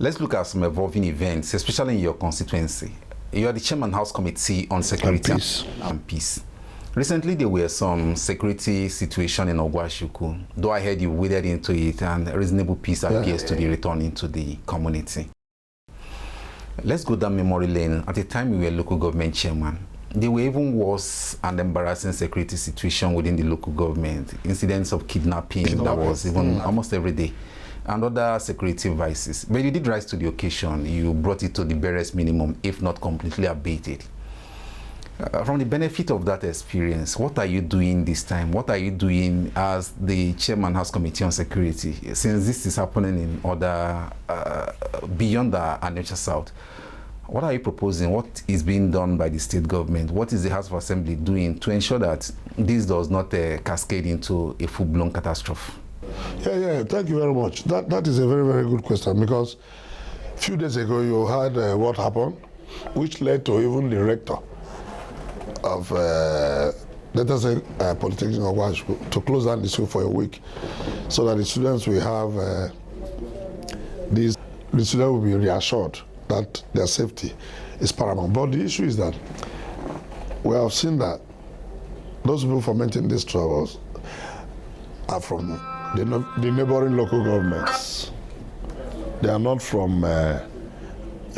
Let's look at some evolving events, especially in your constituency. You are the chairman House Committee on Security and Peace. Recently, there were some security situation in Ogwashuku, though I heard you waded into it and reasonable peace appears to be returning to the community. Let's go down memory lane. At the time you were local government chairman, there were even worse and embarrassing security situation within the local government. Incidents of kidnapping that was even almost every day, and other security vices. But you did rise to the occasion. You brought it to the barest minimum, if not completely abated. From the benefit of that experience, what are you doing this time? What are you doing as the chairman House Committee on Security? Since this is happening in other, beyond the Anwuzia South, what are you proposing? What is being done by the state government? What is the House of Assembly doing to ensure that this does not cascade into a full-blown catastrophe? Yeah, thank you very much. That is a very, very good question, because a few days ago you heard what happened, which led to even the rector of let us say Polytechnic of Ogwashuku to close down the school for a week, so that the students will have the students will be reassured that their safety is paramount. But the issue is that we have seen that those people fomenting these troubles are from the neighboring local governments. They are not from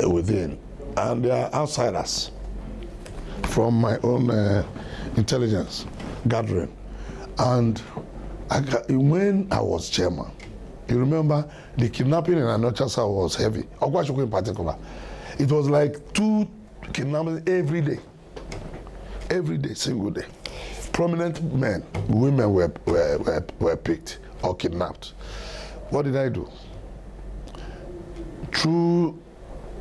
within, and they are outsiders. From my own intelligence gathering. And when I was chairman, you remember the kidnapping in Anwuzia South was heavy. Ogwashuku in particular. It was like 2 kidnappings every day, single day. Prominent men, women were picked or kidnapped. What did I do? Through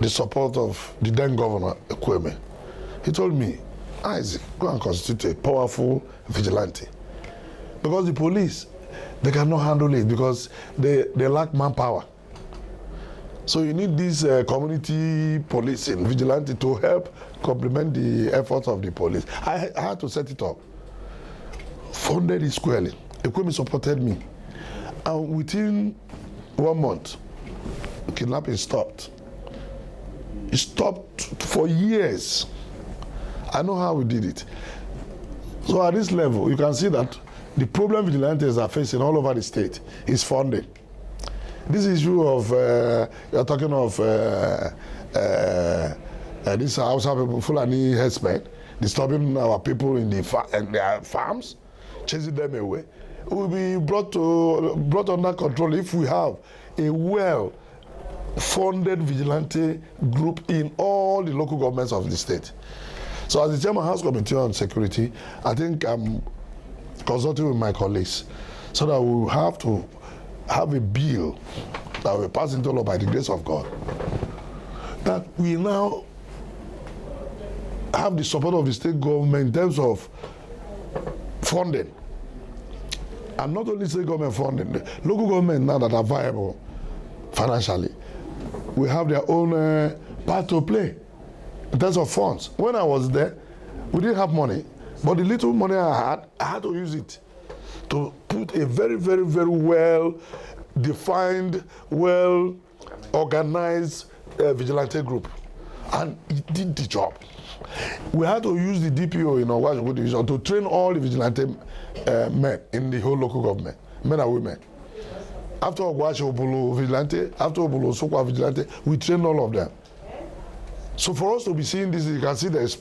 the support of the then governor, Ekweme, he told me, Isaac, go and constitute a powerful vigilante. Because the police, they cannot handle it because they lack manpower. So you need this community policing, vigilante, to help complement the efforts of the police. I had to set it up. Funded it squarely. Ekweme supported me. And within 1 month, kidnapping stopped. It stopped for years. I know how we did it. So at this level, you can see that the problem vigilantes are facing all over the state is funding. This issue of, you're talking of this Hausa people, Fulani herdsmen, disturbing our people in their farms, chasing them away, will be brought under control if we have a well-funded vigilante group in all the local governments of the state. So as the chairman House Committee on Security, I think I'm consulting with my colleagues so that we will have to have a bill that will pass into law by the grace of God, that we now have the support of the state government in terms of funding. And not only state government funding, the local government now that are viable financially, we have their own part to play in terms of funds. When I was there, we didn't have money, but the little money I had to use it to put a very, very, very well-defined, well-organized vigilante group. And it did the job. We had to use the DPO in Ogwashuku division to train all the vigilante men in the whole local government, men and women. After Ogwashuku vigilante, after Obulu Sokwa vigilante, we trained all of them. So for us to be seeing this, you can see there's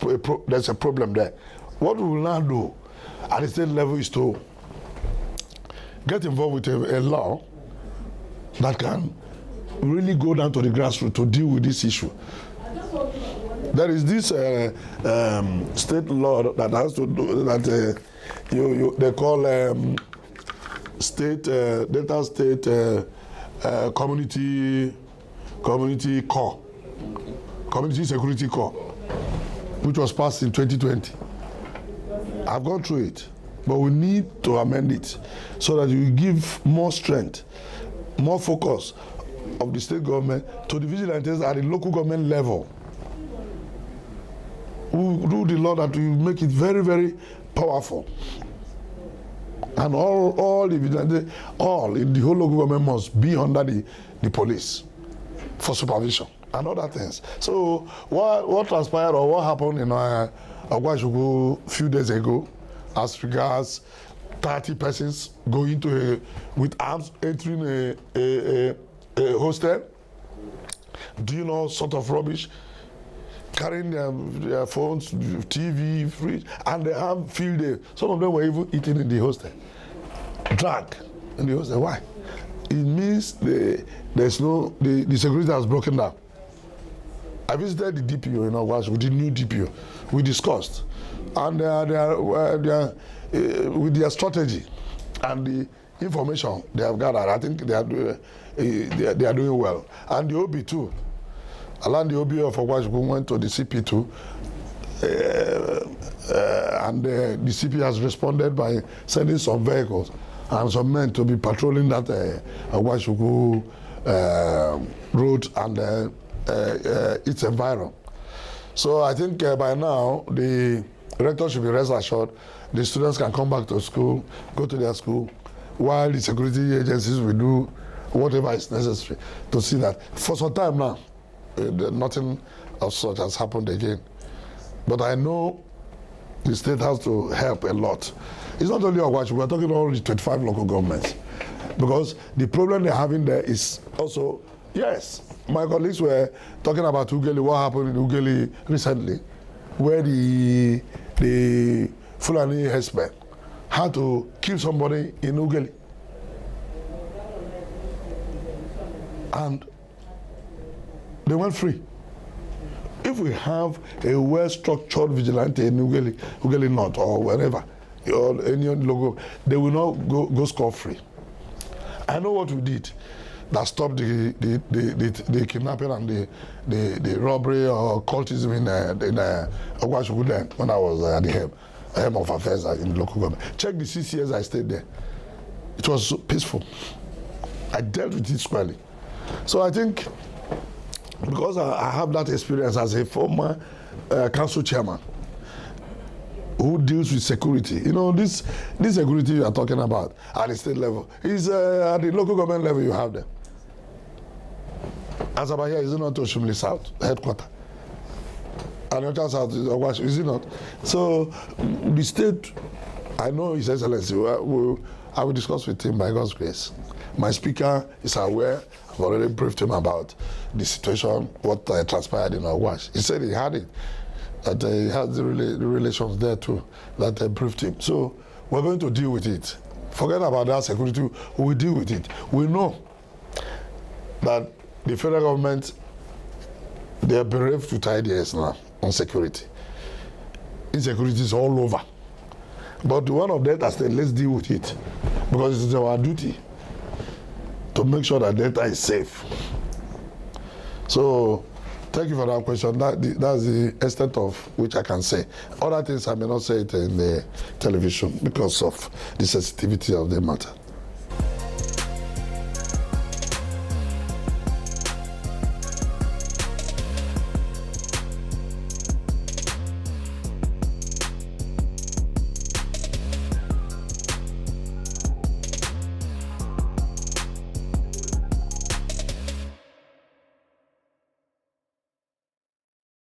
a problem there. What we will now do at the state level is to get involved with a law that can really go down to the grassroots to deal with this issue. There is this state law that has to do that they call Delta State Community Corps. Community Security Corps, which was passed in 2020. I've gone through it, but we need to amend it so that we give more strength, more focus of the state government to the vigilantes at the local government level. We do the law that will make it very, very powerful. And all the vigilantes, all in the whole local government must be under the police. for supervision and other things. So what transpired or what happened in Ogwashuku a few days ago as regards 30 persons going to with arms entering a hostel, doing all sort of rubbish, carrying their phones, TV, fridge, and they have field day. Some of them were even eating in the hostel. Drag in the hostel. Why? It means the security has broken down. I visited the DPO in Ogwashuku, with the new DPO. We discussed, and they are with their strategy and the information they have gathered, I think they are doing well. And the OB too. Alan, the OB of Ogwashuku went to the CP2, and the CP has responded by sending some vehicles and some men to be patrolling that Ogwashuku road and its environment. So I think by now the rector should be rest assured the students can come back to school, go to their school, while the security agencies will do whatever is necessary to see that. For some time now, nothing of such has happened again. But I know the state has to help a lot. It's not only Ogwashuku, we're talking about all the 25 local governments. Because the problem they're having there is also, yes, my colleagues were talking about Ugeli, what happened in Ugeli recently, where the Fulani herdsmen had to kill somebody in Ugeli. And they went free. If we have a well-structured vigilante in Ugeli North or wherever, or any logo, they will not go scot-free. I know what we did that stopped the kidnapping and the robbery or cultism in Ogwashuku then when I was at the helm of affairs in the local government. Check the 6 years I stayed there. It was so peaceful. I dealt with it squarely. So I think because I have that experience as a former council chairman who deals with security, you know, this security you are talking about at the state level is at the local government level you have them. As about here, is it not Oshimili South headquarters? And Ocha South is Ogwashuku, is it not? So the state, I know His Excellency, I will discuss with him by God's grace. My speaker is aware. I've already briefed him about the situation, what transpired in Ogwash. He said he had it, that he had the relations there too, that briefed him. So we're going to deal with it. Forget about that security, we'll deal with it. We know that the federal government, they are bereft with ideas now on security. Insecurity is all over. But one of them has said, let's deal with it, because it is our duty to make sure that data is safe. So, thank you for that question. That's the extent of which I can say. Other things I may not say it in the television because of the sensitivity of the matter.